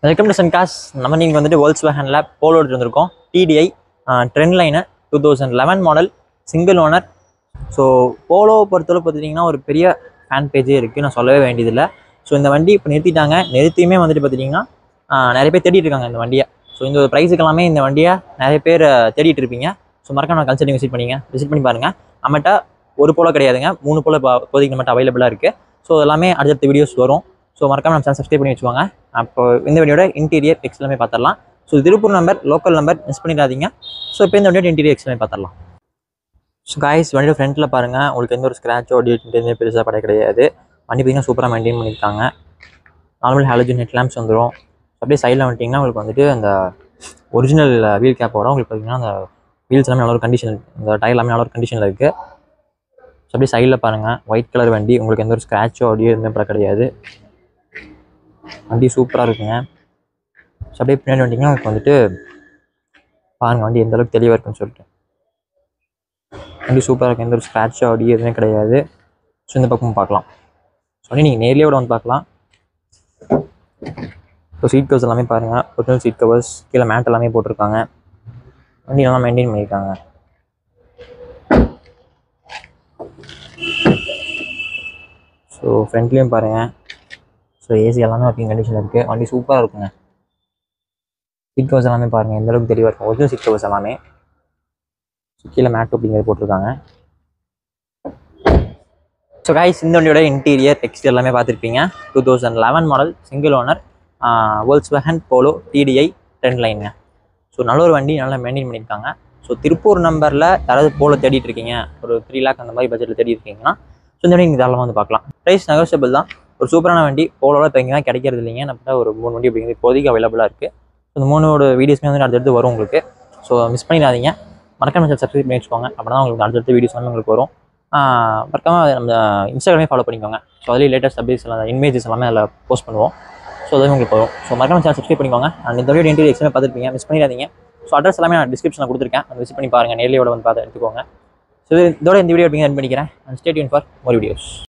Welcome to சன்காஸ். நம்ம நீங்கள் வந்துட்டு Volkswagenல போலோ எடுத்துருக்கோம். TDI trendliner 2011 model single owner. So போலோவை பொறுத்தளவு பார்த்துட்டிங்கன்னா ஒரு பெரிய ஃபேன் பேஜே இருக்குது, நான் சொல்லவே வேண்டியதில்லை. ஸோ இந்த வண்டி இப்போ நிறுத்திட்டாங்க. நிறுத்தியுமே வந்துட்டு பார்த்துட்டிங்கன்னா நிறைய பேர் தேடிட்டு இருக்காங்க இந்த வண்டியை. ஸோ இந்த ஒரு ப்ரைஸுக்கு எல்லாமே இந்த வண்டியை நிறைய பேர் தேடிட்டு இருப்பீங்க. ஸோ மறக்காம கன்சல்டிங் விசிட் பண்ணி பாருங்கள். நம்மகிட்ட ஒரு போலோ கிடையாதுங்க, 3 போலோ இப்போதைக்கு நம்மகிட்ட அவைலபிளாக இருக்குது. ஸோ எல்லாமே அடுத்த வீடியோஸ் வரும். ஸோ மறக்காம நம்ம சேனல் சப்ஸ்கிரைப் பண்ணி வச்சுக்கோங்க. அப்போ இந்த வண்டியோட இன்டீரியர் எக்ஸ் எல்லாமே பார்த்துடலாம். So Tiruppur number, local number miss பண்ணிடாதீங்க. ஸோ இப்போ இந்த வண்டியோட இன்டீரியர் எக்ஸ் எல்லாமே பார்த்துடலாம். ஸோ காய்ஸ், வண்டியோட ஃப்ரண்ட்டில் பாருங்கள், உங்களுக்கு எந்த ஒரு ஸ்க்ராச்சோ எதுவுமே பெருசாக பட கிடையாது. வண்டி பார்த்திங்கன்னா சூப்பராக மெயின்டைன் பண்ணியிருக்காங்க. நார்மல் ஹாலஜன் ஹெட் லேம்ப்ஸ் வந்துடும். அப்படியே சைடில் வந்துட்டிங்கன்னா உங்களுக்கு வந்துட்டு அந்த ஒரிஜினல் வீல் கேப்போட உங்களுக்கு பார்த்திங்கன்னா அந்த வீல்ஸ் எல்லாமே நல்ல ஒரு கண்டிஷன், இந்த டயர் எல்லாமே நல்ல ஒரு கண்டிஷனில் இருக்குது. ஸோ அப்படியே சைடில் பாருங்கள், ஒயிட் கலர் வண்டி, உங்களுக்கு எந்த ஒரு ஸ்க்ராச்சோ எதுவுமே பட கிடையாது. வண்டி சூப்பராக இருக்குங்க. ஸோ அப்படியே பின்னாடி வண்டிங்கன்னா உங்களுக்கு வந்துட்டு பாருங்கள் வண்டி எந்த அளவுக்கு தெளிவாக இருக்குன்னு சொல்லிட்டு. வண்டி சூப்பராக இருக்கும், எந்த ஒரு ஸ்க்ராட்சோ எதுவுமே கிடையாது. ஸோ இந்த பக்கமும் பார்க்கலாம். ஸோ வண்டி நீங்கள் நேர்லேயே கூட வந்து பார்க்கலாம். ஸோ சீட் கவர்ஸ் எல்லாமே பாருங்கள், ஒரிஜினல் சீட் கவர்ஸ், கீழே மேட் எல்லாமே போட்டிருக்காங்க. வண்டி நல்லா மெயின்டைன் பண்ணியிருக்காங்க. ஸோ ஃப்ரண்ட்லேயும் பாருங்கள், ஸோ ஏசி எல்லாமே ஒர்க்கிங் கண்டிஷனில் இருக்குது. வண்டி சூப்பராக இருக்குங்க. சீட் கவர்ஸ் எல்லாமே பாருங்கள் எந்த அளவுக்கு தெளிவாக இருக்கும், ஒரிஜினல் சீட் கவர்ஸ் எல்லாமே. கீழே மேட் அப்படிங்கிறது போட்டிருக்காங்க. ஸோ காய்ஸ், இந்த வண்டியோட இன்டீரியர் எக்ஸ்டீரியர் எல்லாமே பார்த்துருப்பீங்க. 2011 model single owner Volkswagen Polo TDI ட்ரெண்ட்லைனுங்க. ஸோ நல்ல ஒரு வண்டி, நல்லா மெயின்டைன் பண்ணியிருக்காங்க. ஸோ திருப்பூர் நம்பரில் யாராவது போலோ தேடிட்டு இருக்கீங்க, ஒரு 3 lakh அந்த மாதிரி பட்ஜெட்டில் தேடி இருக்கீங்கன்னா ஸோ இந்த வண்டி நீங்கள் தாராளமாக வந்து பார்க்கலாம். ப்ரைஸ் நெகோஷியபிள் தான். ஒரு சூப்பரான வண்டி. போலோவில் இப்போ எங்கேயும் கிடைக்கிறது இல்லைங்க. நம்மகிட்ட ஒரு 3 வண்டி அப்படிங்கிறது இப்போதைக்கு அவைலபிளாக இருக்குது. ஸோ இந்த 3 வீடியோஸ்மே வந்து அடுத்தடுத்து வரும் உங்களுக்கு. ஸோ மிஸ் பண்ணிடாதீங்க. மறக்காம சப்ஸ்கிரைப் பண்ணி வச்சுக்கோங்க. அப்படின்னா உங்களுக்கு அடுத்தடுத்த வீடியோஸ் எல்லாமே உங்களுக்கு வரும். மறக்காம நம்ம இன்ஸ்டாகிராமே ஃபாலோ பண்ணிக்கோங்க. ஸோ அதில் லேட்டஸ்ட் அப்டேட்ஸ் எல்லாம் இமேஜஸ் எல்லாமே அதில் போஸ்ட் பண்ணுவோம். ஸோ அதுவும் உங்களுக்கு வரும். ஸோ மறக்காம சேனல் சப்ஸ்கிரைப் பண்ணிக்கோங்க. அண்ட் இந்த வீடியோ இன்டீரியர் எக்ஸ்மே பார்த்துருப்பீங்க, மிஸ் பண்ணிடாதீங்க. ஸோ அட்ரஸ் எல்லாமே நான் டிஸ்கிரிப்ஷனில் கொடுத்துருக்கேன், அதை விசிட் பண்ணி பாருங்கள், நேர்லையோட வந்து பார்த்து எடுத்துக்கோங்க. ஸோ இதோட இந்த வீடியோ அப்படிங்க எண்ட் பண்ணிக்கிறேன். And stay tune for more videos.